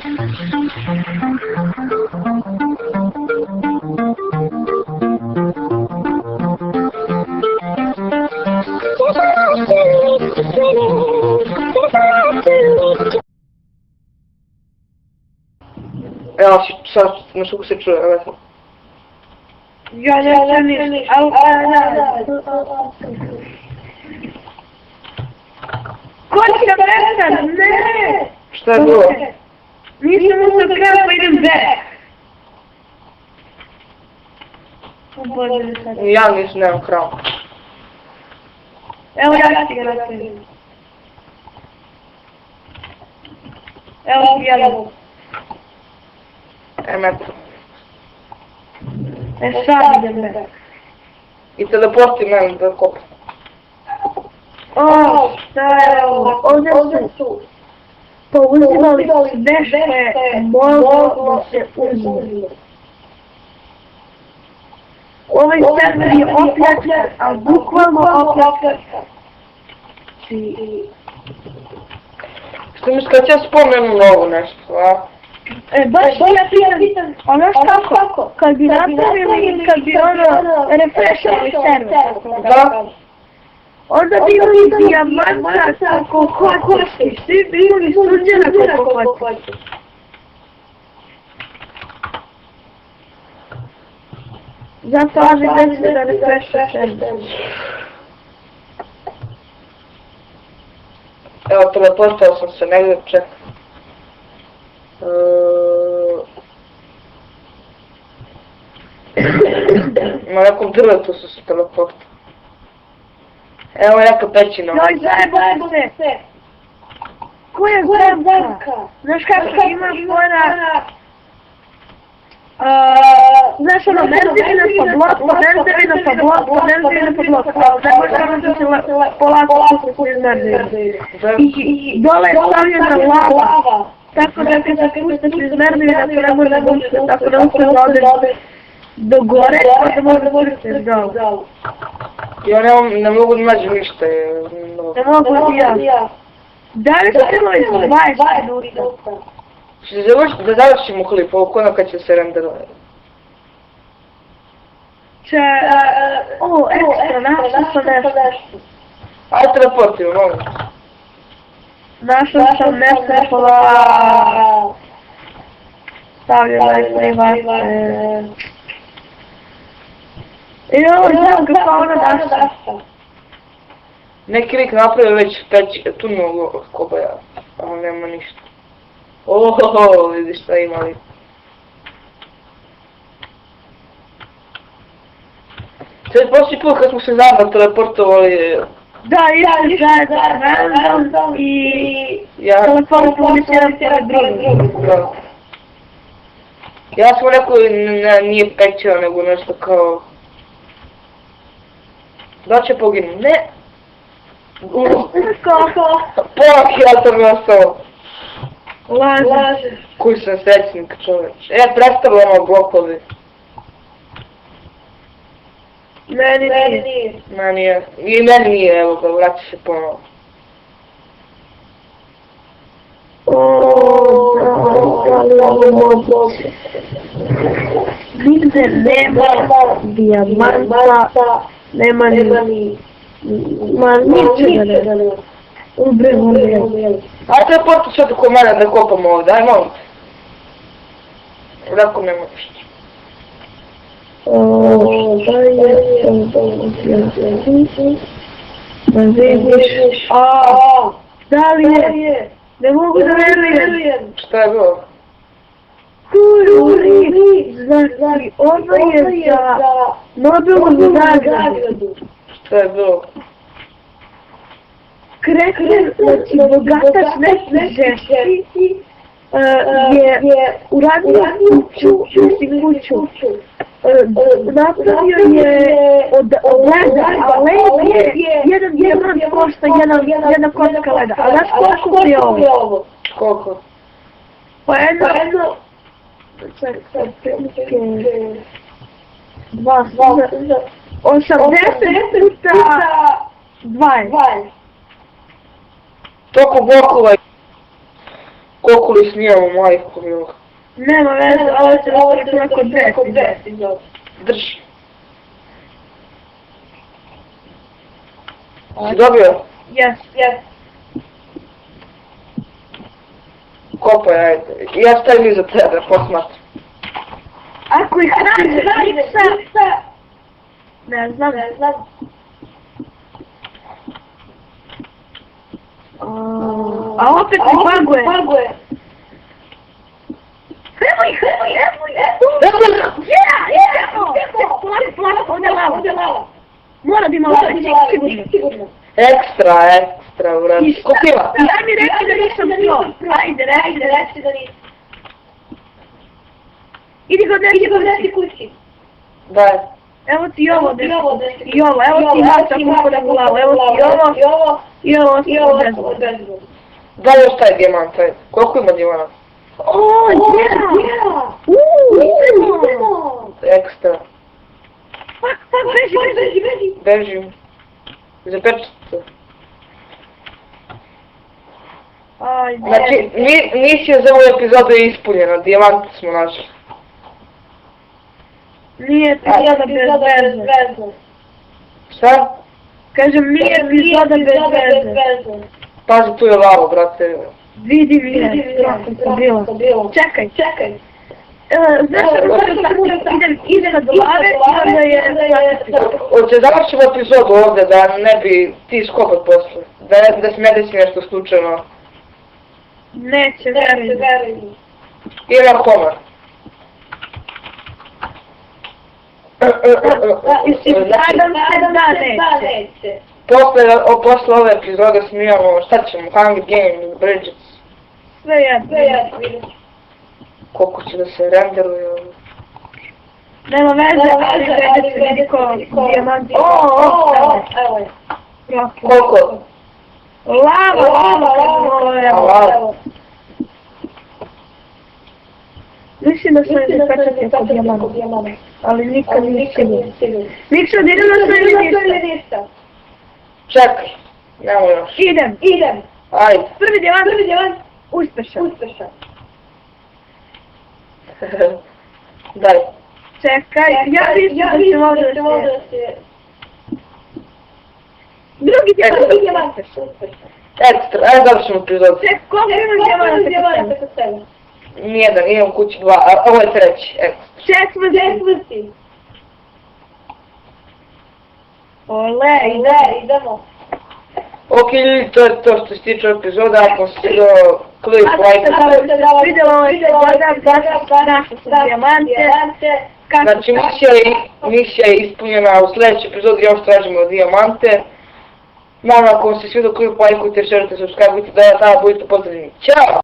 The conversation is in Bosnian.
Evo, sad na šuku se čuje, evo. Ja ne znam ništa, Kočka Berka, ne! Šta je bilo? Nisam uzeo kraj pa idem back. O Bože, sad. Ja nisam, nemam krav. Evo ja ti ga napravim. Evo ti jedan. Eto. Sad idem back. I teleporti mene da kopam. O, šta je ovo? Ovdje su pouzimali sve što je moglo da se uzme. Ovaj server je opljačkan, ali bukvalno opljačkan. Što mi kad ja spomenu ovo nešto, a? Baš ja pitam, a znaš kako? Kad bi napravili, kad bi refreshali server, Da? onda bi imali dijamanta koliko hoćeš, svi bi imali sunđena koliko hoćeš. Zato ovdje se da refreshali server. Evo, teleportao sam se negdje, čekaj. Na nekom drvetu su se teleportao. Evo neka pećina. Joj, zajebam se! Ko je zemka? Znaš kako imaš mora... Znaš ono, menzivina pa blok, menzivina pa blok, menzivina pa blok. Ne možeš da se polako kupuju menzivina. I dole je stavljena lava. Tako da kad se puštaš iz menzivina, to ne može da bušte. Tako da uspeš da odeš do gore, pa da može da puštaš dole. Ja ne mogu nađi ništa. Ne mogu ti ja. Da li se trebalo iz 20 minuta? Da završimo klip, ovo kono kad će se renderati. O, ekstra, našao sam nešto. Ajde teleportimo, molim. Našao sam nešto pola... Stavljala je privatne... I ovo znam kako ona našla. Neki lik napravio već tunel kobaja, ali nema ništa. Ohoho, vidiš šta imali. Sve posljednji put kad smo se zajedno teleportovali... Da, išli zajedno i... teleportovali se jedan pored drugog. Da. Ja sam rekao nije pećao, nego nešto kao... Da će poginu, ne! Kako? Pola kilata mi ostalo. Lažeš. Koji sam srećnik čoveč. Predstavljamo blokovi. Meni nije. Meni je. I meni nije, evo ga, vraća se ponovo. Nigde nema dijamanta, nema ni... Ma ničega nema. Ubremo nije. Ajde teleportu sad oko mene da kopamo ovdje, aj molim. Lako nema ništa. Da vidiš, da li je? Ne mogu da verujem. Šta je bilo? Kuri, znači ovo je za Nobelovu nagradu. Šta je bilo? Kreker, znači bogataš neki žešći, je uradio kuću. Napravio je od leda, a led je jedan dijamant košta jedna kocka leda. A znaš koliko je ovo? Koliko? Pa jedno... Čekaj, 80 puta 20. Toliko blokova. Koliko li snijemo, majko milo. Nema veze, ovo se računa kod 10. Drži. Si dobio? Yes. Kopaj, ajde. Ja stavim iza tebe, posmatram. Ako ih nađe Niksa... Ne znam. A opet mi baguje. Hrvuj! Polako, ovdje lava. Mora da ima lava, sigurno. Ekstra, uraz. Koliko ima? Daj mi reći da nisam pro. Ajde, reći da nisam. Idi ga odnesi kući. Daj. Evo ti i ovo, i ovo, evo ti i mača kupo da glavu, evo ti i ovo od bezbola. Daj još taj dijamant, ajde. Koliko ima dijamana? O, ja! Idemo! Ekstra. Pak, beži! Bežim. Zapečite se. Ajde. Znači, misija za ovu epizodu je ispunjena, dijamant smo našli. Nije epizoda bez veze. Šta? Kažem, nije epizoda bez veze. Pazi, tu je lavo, brate. Vidim je, strašno bilo. Čekaj. Znaš sam idem iznad lave i onda je... Hoće završimo epizodu ovdje da ne bi ti skopat posle. Da se ne desi nešto slučajno. Neće, verujem. Ima komar. Nadam se da neće. Posle ove epizode snimamo, šta ćemo, Hunger Games, Bridget. Sve jedno. Koliko će da se renderuje ovo. Nema veze, ali vidi ko dijamanti. Evo je. Koliko? Lava. Mislim da sam je pečati oko dijamanta, ali nikad nije sigurno. Nikša, idem na sve lista. Čekaj, nemo još. Idem. Ajde. Prvi dijamant. Uspešan. Daj. Čekaj, ja mislim da ćemo ovdje da se... Drugi dijamant. Ekstra, ajde završimo epizodu. Čekaj, koliko imaš dijamanta kod sebe? Nijedan, imam kući 2, a ovo je treći, ekstra. Četvrti. Ole, idemo. Ok, ljudi, to je to što se tiče epizoda, ako se do klip, like. Vidjelo ovo je našli su dijamante. Znači, misija je ispunjena, u sljedećoj epizodi još tražimo dijamante. Naravno, ako vam se svidio klip, lajkujte, šerite, subscribeujte, da budete pozdravljeni. Ćao!